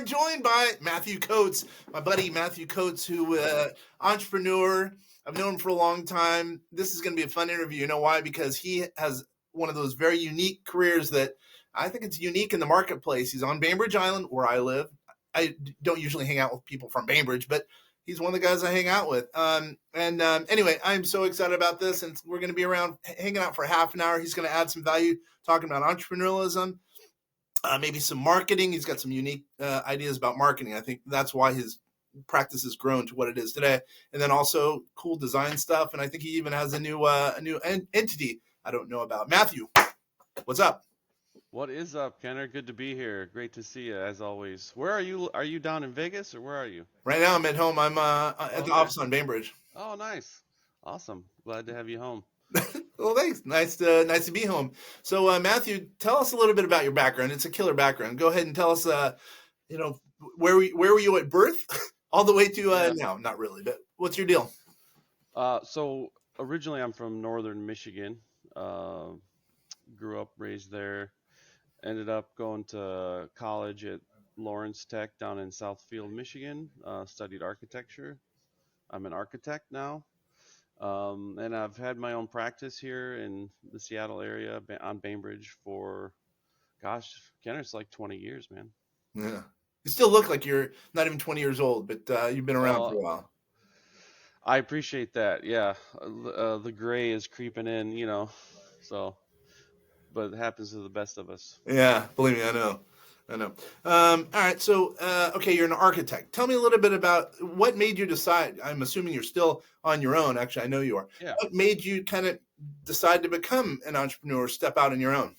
joined by Matthew Coates, my buddy Matthew Coates, who entrepreneur. I've known him for a long time. This is going to be a fun interview. You know why? Because he has one of those very unique careers that I think it's unique in the marketplace. He's on Bainbridge Island, where I live. I don't usually hang out with people from Bainbridge, but he's one of the guys I hang out with. Anyway, I'm so excited about this, and we're going to be around hanging out for half an hour. He's going to add some value, talking about entrepreneurialism, maybe some marketing. He's got some unique ideas about marketing. I think that's why his practice has grown to what it is today. And then also cool design stuff. And I think he even has a new entity I don't know about. Matthew, what's up? What is up, Kenner? Good to be here. Great to see you as always. Where are you? Are you down in Vegas or where are you? Right now I'm at home. I'm at the Okay. office on Bainbridge. Oh, nice. Awesome. Glad to have you home. Well, thanks. Nice to be home. So, Matthew, tell us a little bit about your background. It's a killer background. Go ahead and tell us, where were you at birth, all the way to Yeah. now? Not really, but what's your deal? So originally I'm from northern Michigan. Grew up, raised there. Ended up going to college at Lawrence Tech down in Southfield, Michigan. Studied architecture. I'm an architect now. And I've had my own practice here in the Seattle area on Bainbridge for, gosh, Kenner, it's like 20 years, man. Yeah, you still look like you're not even 20 years old, but you've been around for Well, a while. I appreciate that. Yeah, the gray is creeping in, so, but it happens to the best of us. Yeah, believe me, I know. I know. All right. So, okay, you're an architect. Tell me a little bit about what made you decide. I'm assuming you're still on your own. Actually, I know you are. Yeah. What made you kind of decide to become an entrepreneur, step out on your own?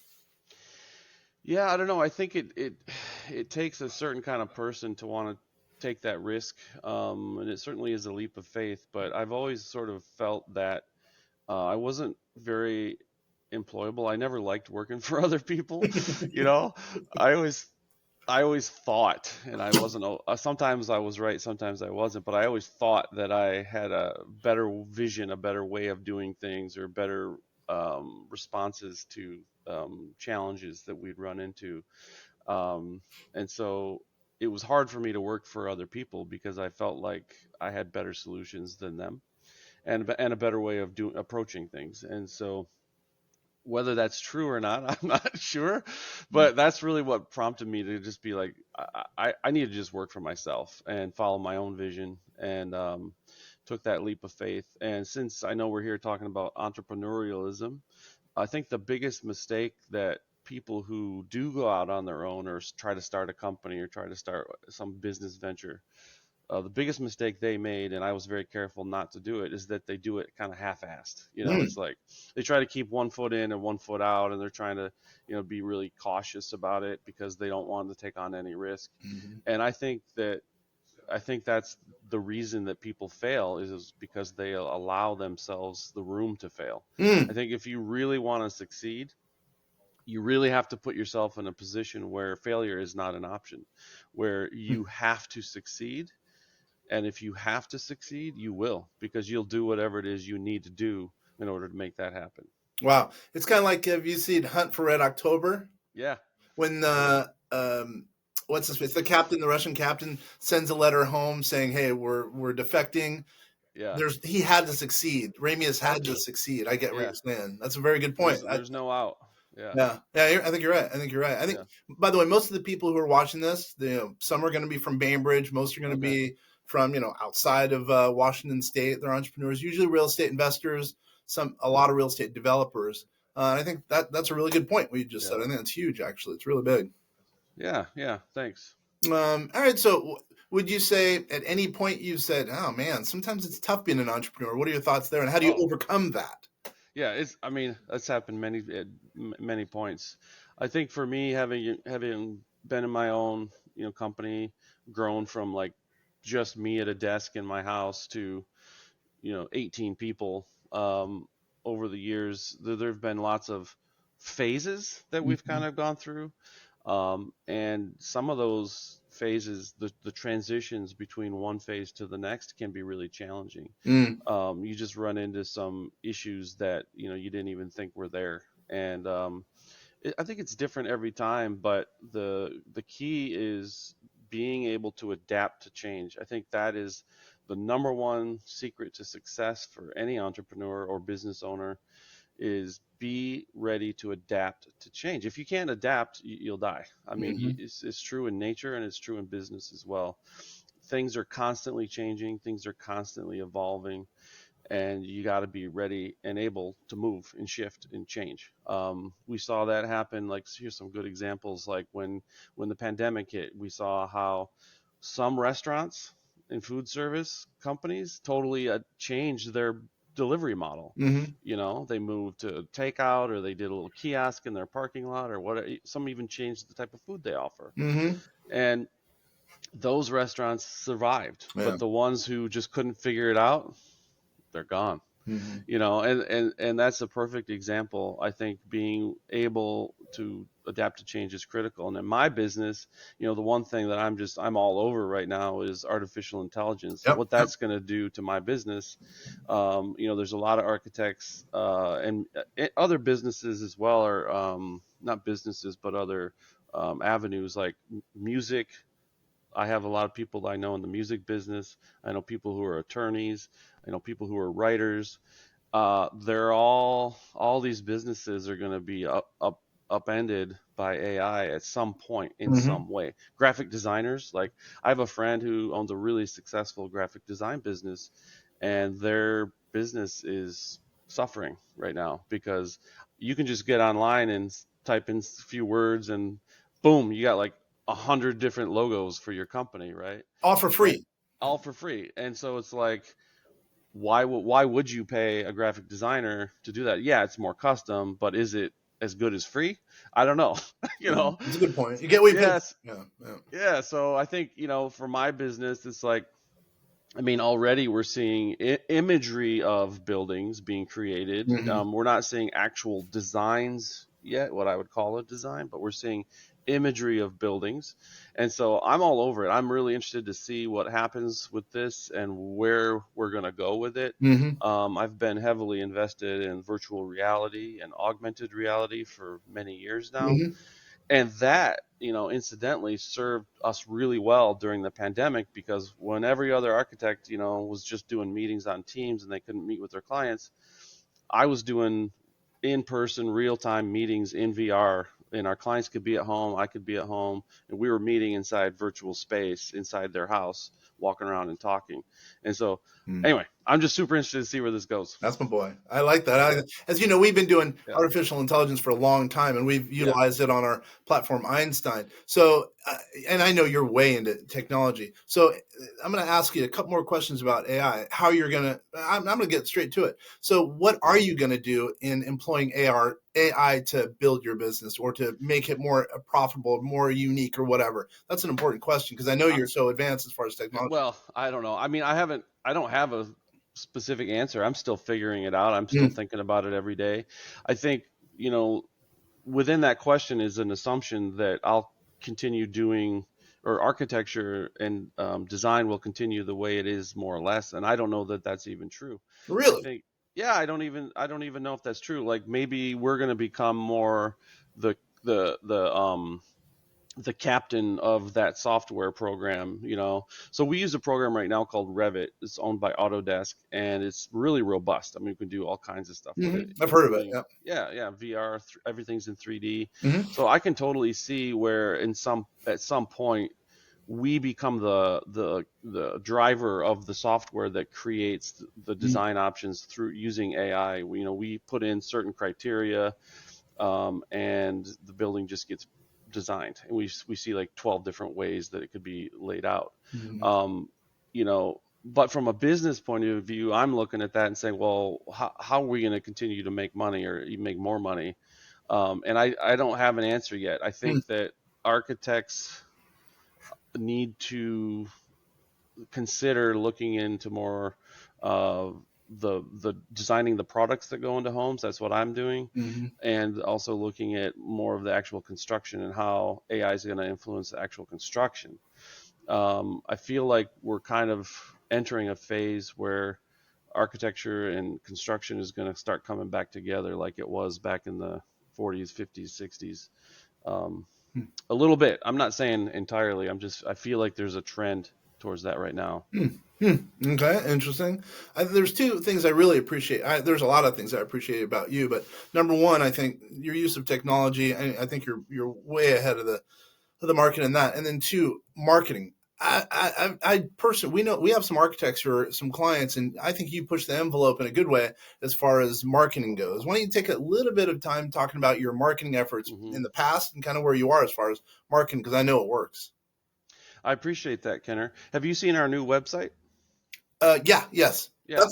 Yeah, I don't know. I think it takes a certain kind of person to want to take that risk, and it certainly is a leap of faith. But I've always sort of felt that I wasn't very employable. I never liked working for other people. You know, I always I always thought, and I wasn't. Sometimes I was right, sometimes I wasn't. But I always thought that I had a better vision, a better way of doing things, or better responses to challenges that we'd run into. And so it was hard for me to work for other people because I felt like I had better solutions than them, and a better way of approaching things. And so whether that's true or not, I'm not sure, but that's really what prompted me to just be like, I need to just work for myself and follow my own vision, and took that leap of faith. And since I know we're here talking about entrepreneurialism, I think the biggest mistake that people who do go out on their own or try to start a company or try to start some business venture, the biggest mistake they made, and I was very careful not to do it, is that they do it kind of half-assed. Mm. It's like they try to keep one foot in and one foot out, and they're trying to, be really cautious about it because they don't want to take on any risk. Mhm. And I think that's the reason that people fail is because they allow themselves the room to fail. I Mm. think if you really want to succeed, you really have to put yourself in a position where failure is not an option, where you have to succeed. And if you have to succeed, you will, because you'll do whatever it is you need to do in order to make that happen. Wow. It's kind of like, have you seen Hunt for Red October? Yeah, When yeah, what's his face? The captain, the Russian captain, sends a letter home saying, "Hey, we're defecting." yeah, He had to succeed. Ramius has had to succeed. I get what yeah. you're saying. That's a very good point. There's no out. Yeah, Yeah. I think you're right. I think you're right. I think, yeah. by the way, most of the people who are watching this, some are going to be from Bainbridge. Most are going to Okay. be from outside of Washington State. They're entrepreneurs, usually real estate investors. A lot of real estate developers. And I think that's a really good point we just said. Yeah, I think that's huge. Actually, it's really big. yeah, yeah. Thanks. All right. So, would you say at any point you've said, "Oh man, sometimes it's tough being an entrepreneur"? What are your thoughts there, and how do you Oh, overcome that? yeah. I mean, that's happened at many points. I think for me, having been in my own, company, grown from like just me at a desk in my house to 18 people, over the years. There have been lots of phases that we've kind of gone through, and some of those phases, the transitions between one phase to the next, can be really challenging. Mm. You just run into some issues that you didn't even think were there, and I think it's different every time. But the key is being able to adapt to change. I think that is the number one secret to success for any entrepreneur or business owner, is be ready to adapt to change. If you can't adapt, you'll die. I mean, Mm-hmm. it's true in nature and it's true in business as well. Things are constantly changing, things are constantly evolving, and you got to be ready and able to move and shift and change. We saw that happen. Like, here's some good examples. Like when the pandemic hit, we saw how some restaurants and food service companies totally changed their delivery model. Mm-hmm. You know, they moved to takeout, or they did a little kiosk in their parking lot, or what. Some even changed the type of food they offer. Mm-hmm. And those restaurants survived, Yeah. but the ones who just couldn't figure it out, they're gone. Mm-hmm. You know, and that's a perfect example. I think being able to adapt to change is critical. And in my business, you know, the one thing that I'm all over right now is artificial intelligence, Yep. what Yep. that's going to do to my business. You know, there's a lot of architects and other businesses as well, or not businesses but other avenues, like music. I have a lot of people that I know in the music business. I know people who are attorneys. I know people who are writers. They're all these businesses are going to be upended by AI at some point in Mm-hmm. some way. Graphic designers, like, I have a friend who owns a really successful graphic design business, and their business is suffering right now because you can just get online and type in a few words, and boom, you got like 100 different logos for your company, right? All for And free. all for free. And so it's like, why would you pay a graphic designer to do that? Yeah, it's more custom, but is it as good as free? I don't know. You Yeah. know. It's a good point. You get what you pay for. Yes. Yeah. Yeah. Yeah. So I think, you know, for my business, it's like, I mean, already we're seeing imagery of buildings being created. Mm-hmm. We're not seeing actual designs yet, what I would call a design, but we're seeing imagery of buildings. And so I'm all over it. I'm really interested to see what happens with this and where we're going to go with it. Mm-hmm. I've been heavily invested in virtual reality and augmented reality for many years now, Mm-hmm. and that, you know, incidentally served us really well during the pandemic, because when every other architect, you know, was just doing meetings on Teams and they couldn't meet with their clients, I was doing in-person real-time meetings in VR, and our clients could be at home, I could be at home, and we were meeting inside virtual space inside their house, walking around and talking. And so anyway, I'm just super interested to see where this goes. That's my boy. I like that. Yeah. As you know, we've been doing Yeah. artificial intelligence for a long time, and we've Yeah. utilized it on our platform Einstein. So, and I know you're way into technology. So, I'm going to ask you a couple more questions about AI. How you're going to? I'm going to get straight to it. So, what are you going to do in employing AI to build your business or to make it more profitable, more unique, or whatever? That's an important question because I know you're so advanced as far as technology. Well, I don't know. I mean, I don't have a specific answer. I'm still figuring it out. I'm still Mm, thinking about it every day. I think, you know, within that question is an assumption that I'll continue doing, or architecture and design will continue the way it is, more or less. And I don't know that that's even true. I really? think, yeah, I don't even know if that's true. Like, maybe we're going to become more the, the captain of that software program, you know. So we use a program right now called Revit. It's owned by Autodesk, and it's really robust. I mean, we can do all kinds of stuff with it, I've heard of it. including, yeah, VR. Everything's in 3D. Yeah. So I can totally see where at some point we become the driver of the software that creates the design options through using AI. We put in certain criteria, and the building just gets designed, and we see like 12 different ways that it could be laid out. Mm-hmm. um, but from a business point of view, I'm looking at that and saying, well, how are we going to continue to make money or even make more money? And I don't have an answer yet. I think that architects need to consider looking into more uh, the designing the products that go into homes. That's what I'm doing, Mm-hmm. and also looking at more of the actual construction and how AI is going to influence the actual construction. I feel like we're kind of entering a phase where architecture and construction is going to start coming back together like it was back in the 40s, 50s, 60s. A little bit. I'm not saying entirely. I feel like there's a trend towards that right now. Okay, interesting. There's two things I really appreciate. There's a lot of things I appreciate about you, but number one, I think your use of technology. I think you're way ahead of the market in that. And then two, marketing. I personally, we have some architects or some clients, and I think you push the envelope in a good way as far as marketing goes. Why don't you take a little bit of time talking about your marketing efforts Hmm. in the past and kind of where you are as far as marketing, because I know it works. I appreciate that, Kenner. Have you seen our new website? Yeah, yes. Yeah.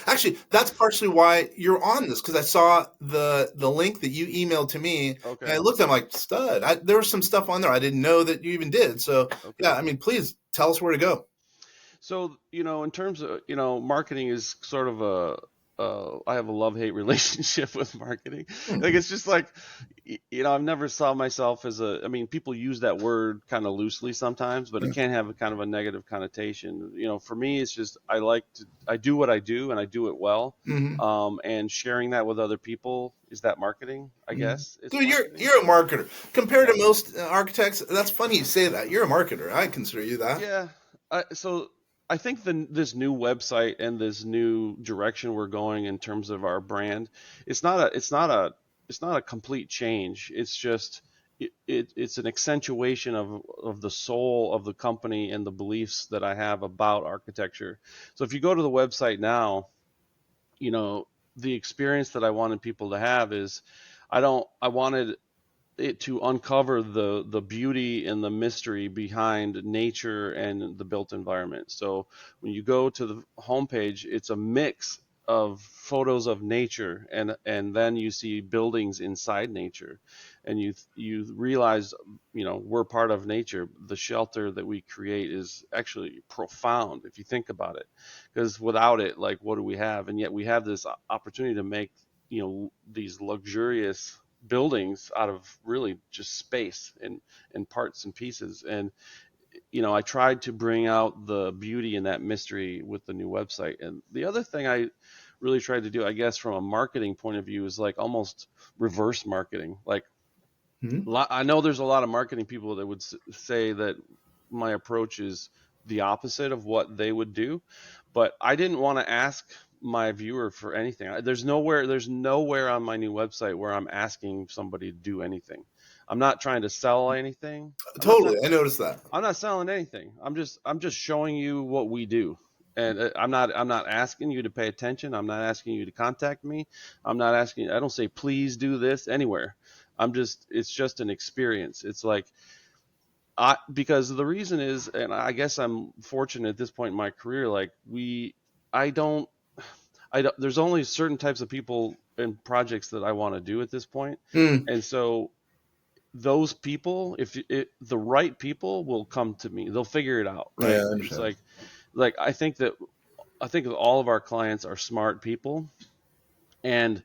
Actually, that's partially why you're on this, because I saw the link that you emailed to me, and I Okay. looked at it, I'm like, stud. There was some stuff on there I didn't know that you even did. So yeah, Okay. I mean, please tell us where to go. So, in terms of, marketing is sort of I have a love-hate relationship with marketing. Like, it's just like, I've never saw myself as I mean, people use that word kind of loosely sometimes, but it can have a kind of a negative connotation. For me, it's just, I do what I do and I do it well. Mm-hmm. And sharing that with other people, is that marketing? I Mm-hmm. guess it's Dude, marketing. you're a marketer compared Yeah. to most architects. That's funny you say that. You're a marketer. I consider you that. Yeah. So I think this new website and this new direction we're going in terms of our brand, it's not a complete change. It's just it's an accentuation of the soul of the company and the beliefs that I have about architecture. So if you go to the website now, you know, the experience that I wanted people to have is I wanted it to uncover the beauty and the mystery behind nature and the built environment. So when you go to the homepage, it's a mix of photos of nature, and then you see buildings inside nature, and you realize, we're part of nature. The shelter that we create is actually profound if you think about it, because without it, like, what do we have? And yet we have this opportunity to make, these luxurious buildings out of really just space and parts and pieces. And I tried to bring out the beauty and that mystery with the new website. And the other thing I really tried to do, I guess, from a marketing point of view, is like almost reverse marketing. Like, Mm-hmm. I know there's a lot of marketing people that would say that my approach is the opposite of what they would do, but I didn't want to ask my viewer for anything. There's nowhere on my new website where I'm asking somebody to do anything. I'm not trying to sell anything. Totally, I noticed that. I'm not selling anything. I'm just showing you what we do. And I'm not asking you to pay attention. I'm not asking you to contact me. I don't say please do this anywhere. It's just an experience. It's like, because the reason is, and I guess I'm fortunate at this point in my career, like, I don't there's only certain types of people and projects that I want to do at this point. Mm. And so those people, the right people will come to me. They'll figure it out, Yeah, right? I It's understand. like I think that all of our clients are smart people, and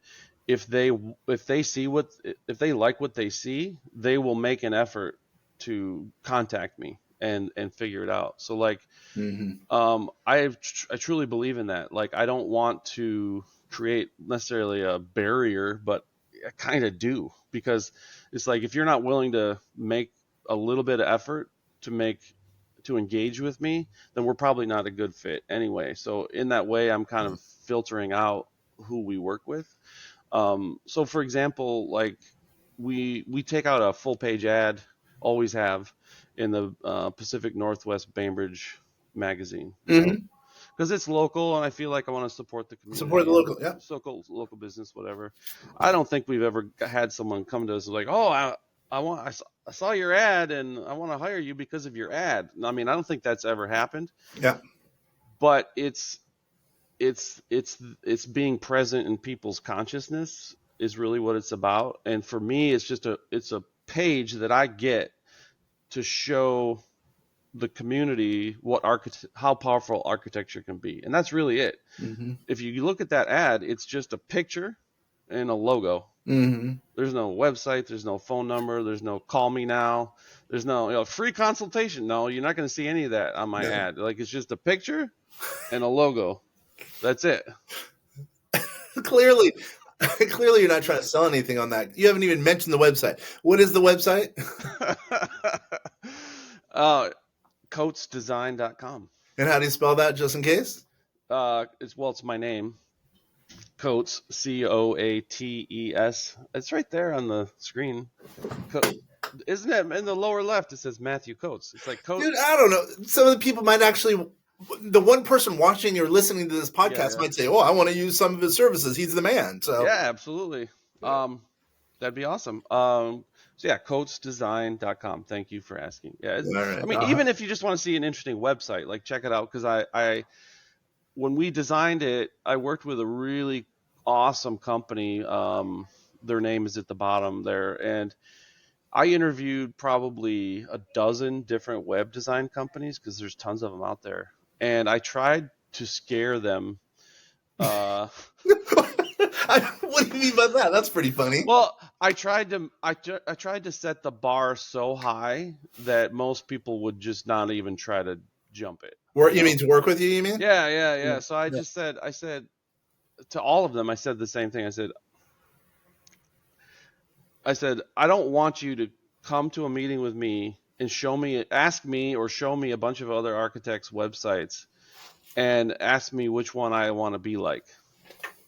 if they if they like what they see, they will make an effort to contact me and figure it out. So, like, Mm-hmm. I truly believe in that. Like, I don't want to create necessarily a barrier, but I kind of do, because it's like, if you're not willing to make a little bit of effort to make to engage with me, then we're probably not a good fit anyway. So in that way, I'm kind of filtering out who we work with. So for example, like, we take out a full page ad, always have, in the Pacific Northwest Bainbridge magazine, Mm-hmm. because it's local, and I feel like I want to support the Support the community and local. Yeah. local business, whatever. I don't think we've ever had someone come to us like, oh, I saw your ad and I want to hire you because of your ad. I mean, I don't think that's ever happened, Yeah. but it's being present in people's consciousness is really what it's about. And for me, it's a page that I get to show the community how powerful architecture can be, and that's really it. Mm-hmm. If you look at that ad, it's just a picture and a logo. Mm-hmm. There's no website, there's no phone number, there's no call me now, there's no, free consultation. No, you're not going to see any of that on my No. ad. Like, it's just a picture and a logo. That's it. Clearly, clearly, you're not trying to sell anything on that. You haven't even mentioned the website. What is the website? coatesdesign.com. And how do you spell that, just in case? It's my name. Coates, Coates. It's right there on the screen. Isn't it in the lower left? It says Matthew Coates. It's like Coates. Dude, I don't know. Some of the people might actually, the one person watching or listening to this podcast might say, "Oh, I want to use some of his services. He's the man." So yeah, absolutely. That'd be awesome. So yeah, coatesdesign.com. Thank you for asking. Yeah, right. I mean, even if you just want to see an interesting website, like check it out, because I when we designed it, I worked with a really awesome company. Their name is at the bottom there, and I interviewed probably a dozen different web design companies, because there's tons of them out there, and I tried to scare them. What do you mean by that? That's pretty funny. Well, I tried to set the bar so high that most people would just not even try to jump it. You mean to work with you? You mean? Yeah. So I said to all of them, I said the same thing. I said, I don't want you to come to a meeting with me and ask me or show me a bunch of other architects' websites and ask me which one I want to be like.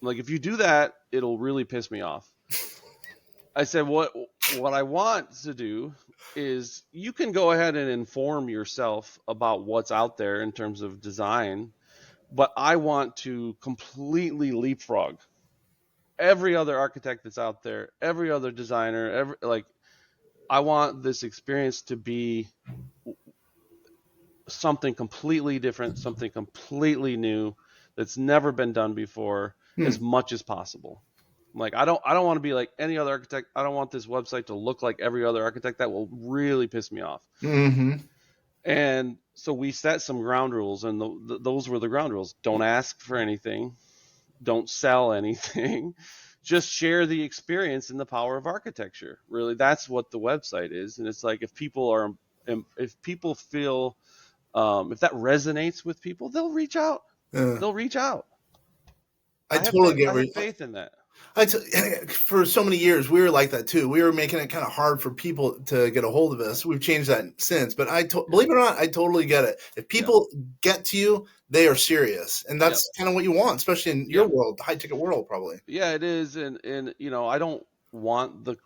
Like, if you do that, it'll really piss me off. I said, what I want to do is, you can go ahead and inform yourself about what's out there in terms of design, but I want to completely leapfrog every other architect that's out there, every other designer, I want this experience to be something completely different, something completely new that's never been done before, as much as possible. Like, I don't want to be like any other architect. I don't want this website to look like every other architect. That will really piss me off. Mm-hmm. And so we set some ground rules, and those were the ground rules. Don't ask for anything. Don't sell anything. Just share the experience and the power of architecture. Really, that's what the website is. And it's like, if people feel, if that resonates with people, they'll reach out. They'll reach out. I totally get I have faith in that. For so many years, we were like that too. We were making it kind of hard for people to get a hold of us. We've changed that since, but believe it or not, I totally get it. If people get to you, they are serious, and that's kind of what you want, especially in your world, the high ticket world, probably. Yeah, it is, and I don't want to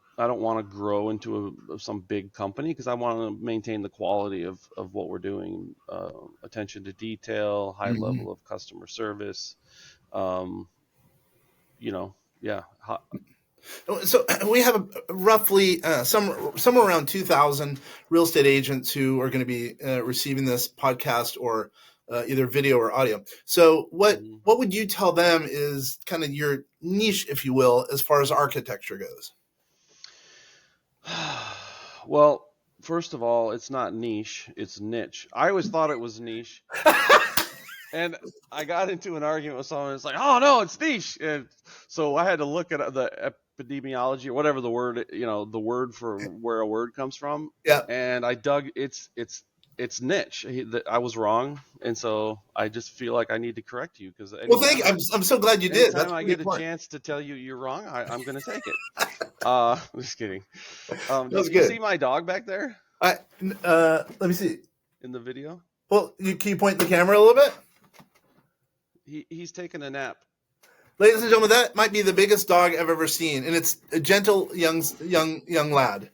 grow into some big company, because I want to maintain the quality of what we're doing, attention to detail, high level of customer service, So we have roughly somewhere around 2,000 real estate agents who are going to be receiving this podcast, or either video or audio. So what would you tell them is kind of your niche, if you will, as far as architecture goes? Well, first of all, it's not niche, it's niche. I always thought it was niche. And I got into an argument with someone. It's like, oh no, it's niche. And so I had to look at the epidemiology, or whatever the word, the word for where a word comes from. Yeah. And I dug. It's niche. I was wrong, and so I just feel like I need to correct you, because thank you. I'm so glad you did. Anytime I get a chance to tell you you're wrong, I'm going to take it. Just kidding. Did you see my dog back there? Let me see in the video. Well, can you point the camera a little bit? He's taking a nap. Ladies and gentlemen, that might be the biggest dog I've ever seen, and it's a gentle young lad.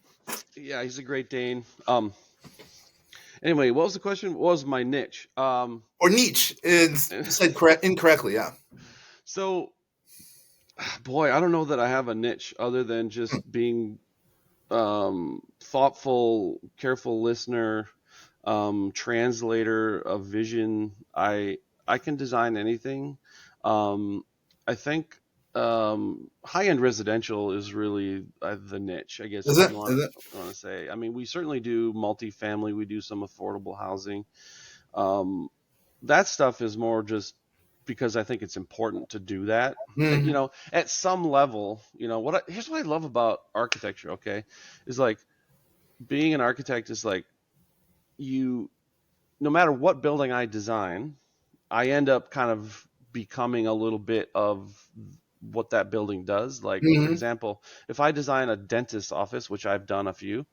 Yeah, he's a Great Dane. Anyway, what was the question? What was my niche? Or niche is said incorrectly, yeah. So, boy, I don't know that I have a niche other than just being thoughtful, careful listener, translator of vision. I can design anything. I think high-end residential is really the niche, I guess. If you want to say. I mean, we certainly do multifamily. We do some affordable housing. That stuff is more just because I think it's important to do that. Mm-hmm. At some level, here's what I love about architecture. Okay, is like being an architect is like no matter what building I design, I end up kind of becoming a little bit of what that building does. Like, for example, if I design a dentist's office, which I've done a few,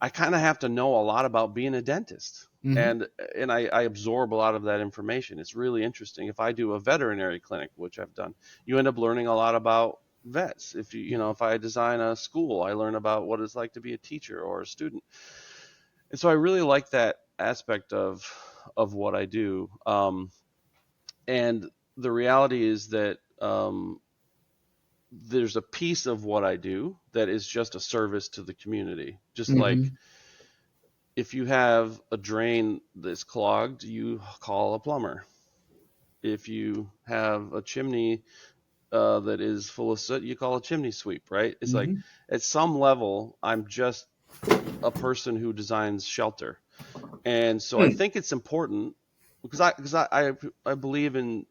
I kind of have to know a lot about being a dentist. Mm-hmm. And I absorb a lot of that information. It's really interesting. If I do a veterinary clinic, which I've done, you end up learning a lot about vets. If I design a school, I learn about what it's like to be a teacher or a student. And so I really like that aspect of what I do. And the reality is that there's a piece of what I do that is just a service to the community. Just like Mm-hmm. if you have a drain that's clogged, you call a plumber. If you have a chimney that is full of soot, you call a chimney sweep, right? It's like Mm-hmm. at some level, I'm just a person who designs shelter. And so I think it's important because I believe in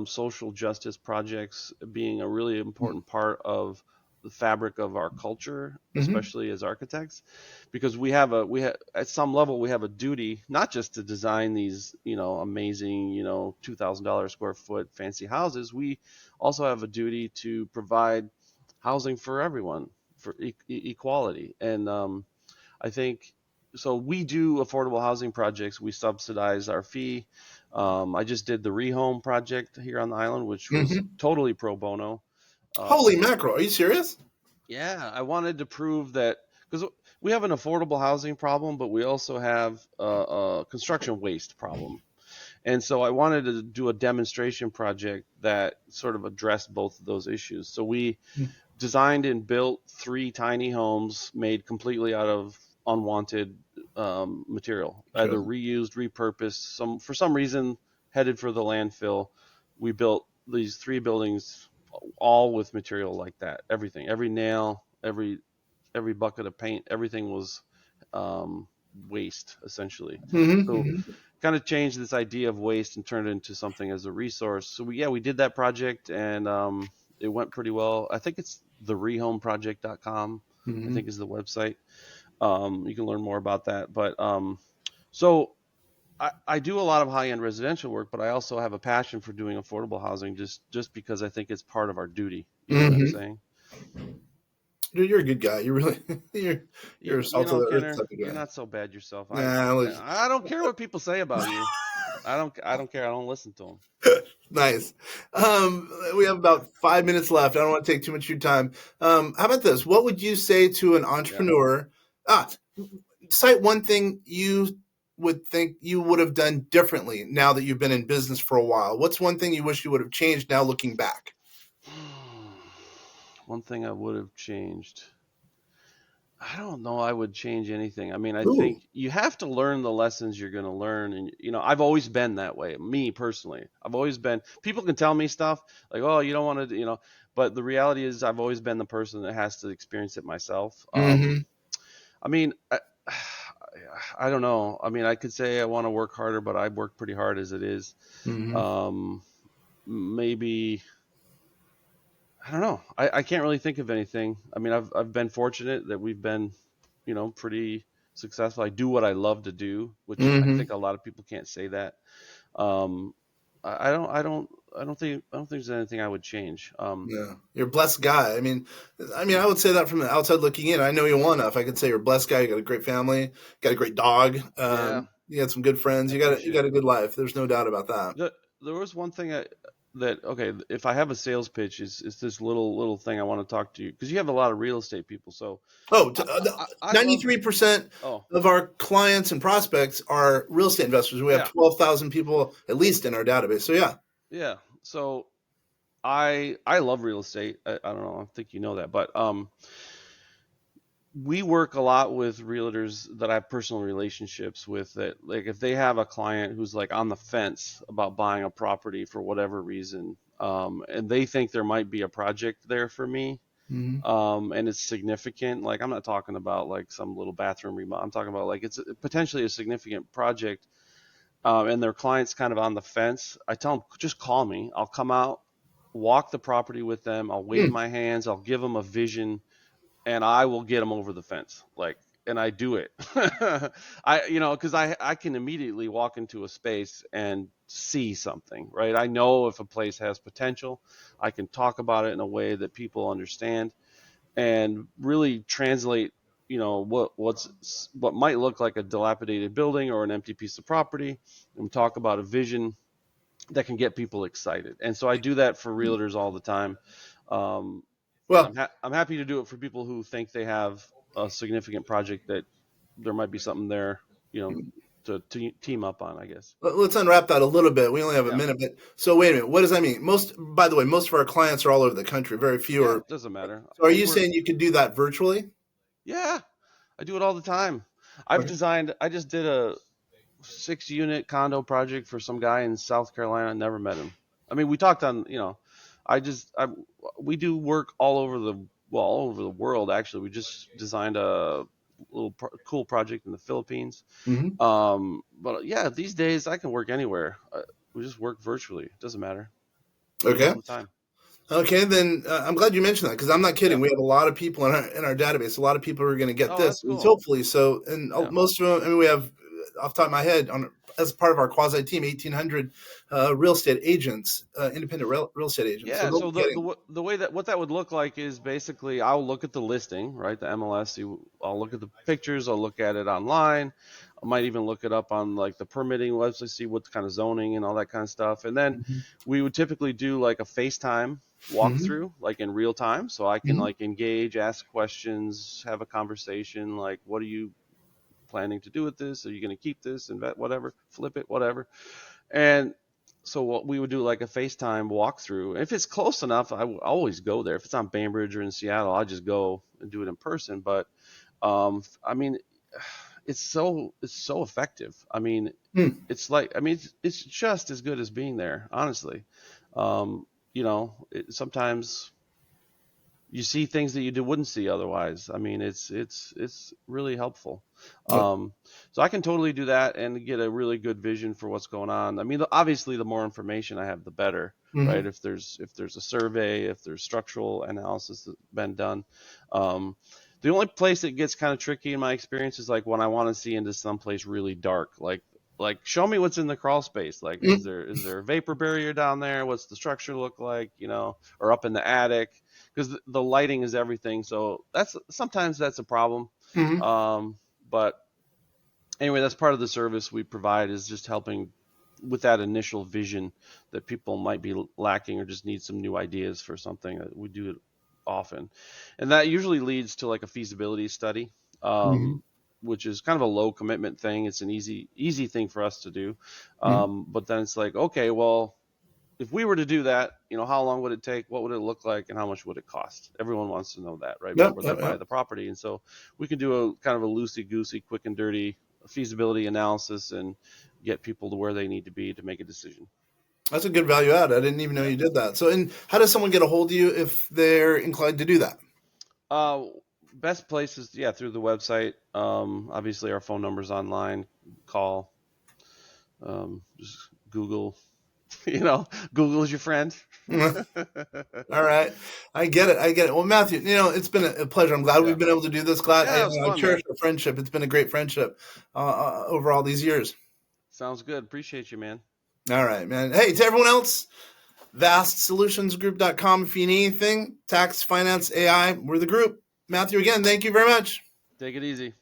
social justice projects being a really important part of the fabric of our culture, Mm-hmm. especially as architects, because we have at some level we have a duty not just to design these amazing $2,000 square foot fancy houses. We also have a duty to provide housing for everyone for equality. And I think so. We do affordable housing projects. We subsidize our fee. I just did the rehome project here on the island, which was Mm-hmm. totally pro bono. Holy I mackerel! Are you serious? Yeah, I wanted to prove that because we have an affordable housing problem, but we also have a construction waste problem. And so I wanted to do a demonstration project that sort of addressed both of those issues. So we designed and built 3 tiny homes made completely out of unwanted material, either Sure. reused, repurposed, for some reason headed for the landfill. We built these 3 buildings all with material like that. Everything, every nail, every bucket of paint, everything was um, waste essentially. So Mm-hmm. kind of changed this idea of waste and turned it into something as a resource. So we did that project and it went pretty well. I think it's therehomeproject.com. I Mm-hmm. think is the website. You can learn more about that. But so I do a lot of high end residential work, but I also have a passion for doing affordable housing just because I think it's part of our duty. You know what I'm Mm-hmm. saying? Dude, you're a good guy. You're really you're You, you're a you salt of know, the earth Kenner, type of you're guy. not so bad yourself. Nah, look. I don't care what people say about you. I don't care. I don't listen to them. Nice. We have about 5 minutes left. I don't want to take too much of your time. How about this? What would you say to an Yeah. entrepreneur? Ah, cite one thing you would think you would have done differently now that you've been in business for a while. What's one thing you wish you would have changed now looking back? One thing I would have changed. I don't know. I would change anything. I mean, I Ooh. think you have to learn the lessons you're going to learn. And, I've always been that way. Me personally, I've always been, people can tell me stuff like, oh, you don't want to, but the reality is I've always been the person that has to experience it myself. Mm-hmm. I mean, I don't know. I mean, I could say I want to work harder, but I work pretty hard as it is. Mm-hmm. Um, Maybe I don't know. I can't really think of anything. I mean, I've been fortunate that we've been, pretty successful. I do what I love to do, which I Mm-hmm. think a lot of people can't say that. Um, I don't think there's anything I would change. Yeah, you're a blessed guy. I mean, I would say that from the outside looking in. I know you well enough. I could say you're a blessed guy. You got a great family, got a great dog. Yeah, You got some good friends. I You got appreciate a it. good life. There's no doubt about that. There was one thing that okay, if I have a sales pitch, is this little thing I want to talk to you because you have a lot of real estate people. So Oh, I I love 93% oh of our clients and prospects are real estate investors. We have yeah 12,000 people at least in our database. So yeah. yeah. So I love real estate. I don't know. I think you know that, but we work a lot with realtors that I have personal relationships with. That like if they have a client who's like on the fence about buying a property for whatever reason, and they think there might be a project there for me, Mm-hmm. and it's significant. Like I'm not talking about like some little bathroom remodel. I'm talking about like it's potentially a significant project, and their client's kind of on the fence. I tell them just call me. I'll come out, walk the property with them. I'll wave my hands. I'll give them a vision, and I will get them over the fence. Like, and I do it. Because I can immediately walk into a space and see something, right? I know if a place has potential. I can talk about it in a way that people understand and really translate. what might look like a dilapidated building or an empty piece of property, and talk about a vision that can get people excited. And so I do that for realtors all the time. And Well, I'm happy to do it for people who think they have a significant project that there might be something there, to team up on, I guess. let's unwrap that a little bit. We only have a Yeah. minute, but so wait a minute. What does that mean? By the way, most of our clients are all over the country. Very few Yeah, are. it doesn't matter. So are We you work. saying you could do that virtually? Yeah, I do it all the time. Okay. I just did a 6 unit condo project for some guy in South Carolina. I never met him. I mean, we talked on, we do work all over the world. Actually, we just designed a cool project in the Philippines. Hmm. But yeah, these days I can work anywhere. We just work virtually. It doesn't matter. Do it all Okay. the time. Okay, then I'm glad you mentioned that because I'm not kidding. Yep. We have a lot of people in our database. A lot of people are going to get Oh, this, that's cool. hopefully. So, and Yeah. most of them. I mean, we have off the top of my head as part of our quasi team, 1,800 real estate agents, independent real estate agents. So Yeah, they'll so be getting. the way that what that would look like is basically I'll look at the listing, right, the MLS. I'll look at the pictures. I'll look at it online. I might even look it up on like the permitting website, see what kind of zoning and all that kind of stuff. And then Hmm. we would typically do like a FaceTime Hmm. walkthrough, like in real time, so I can Hmm. like engage, ask questions, have a conversation, like what are you planning to do with this? Are you going to keep this, invest, whatever, flip it, whatever. And so what we would do like a FaceTime walkthrough. If it's close enough, I will always go there. If it's on Bainbridge or in Seattle, I just go and do it in person. But I mean, it's so effective. I mean, Hmm. it's just as good as being there, honestly. Um, sometimes you see things that you wouldn't see otherwise. I mean, it's really helpful. Um, so I can totally do that and get a really good vision for what's going on. I mean, obviously, the more information I have, the better, right? Hmm. If there's a survey, if there's structural analysis that's been done. Um, the only place it gets kind of tricky in my experience is like when I want to see into some place really dark, like show me what's in the crawl space. Like, is Hmm. there a vapor barrier down there? What's the structure look like? Or up in the attic, because the lighting is everything. So sometimes that's a problem. Hmm. Um, but anyway, that's part of the service we provide, is just helping with that initial vision that people might be lacking or just need some new ideas for something. That we do it often, and that usually leads to like a feasibility study. Hmm. Which is kind of a low commitment thing. It's an easy thing for us to do. Hmm. But then it's like, okay, well, if we were to do that, how long would it take? What would it look like? And how much would it cost? Everyone wants to know that, right? Yep. Before they Yep. buy Yep. the property. And so we can do a kind of a loosey-goosey, quick and dirty feasibility analysis and get people to where they need to be to make a decision. That's a good value add. I didn't even know Yeah. you did that. So, and how does someone get a hold of you if they're inclined to do that? Uh, Best places, yeah, through the website. Obviously, our phone number's online. Call. Just Google. Google is your friend. All right. I get it. I get it. Well, Matthew, it's been a pleasure. I'm glad Yeah. we've been able to do this. Glad Yeah, it was I fun, cherish man. our friendship. It's been a great friendship over all these years. Sounds good. Appreciate you, man. All right, man. Hey, to everyone else, vastsolutionsgroup.com if you need anything, tax, finance, AI, we're the group. Matthew, again, thank you very much. Take it easy.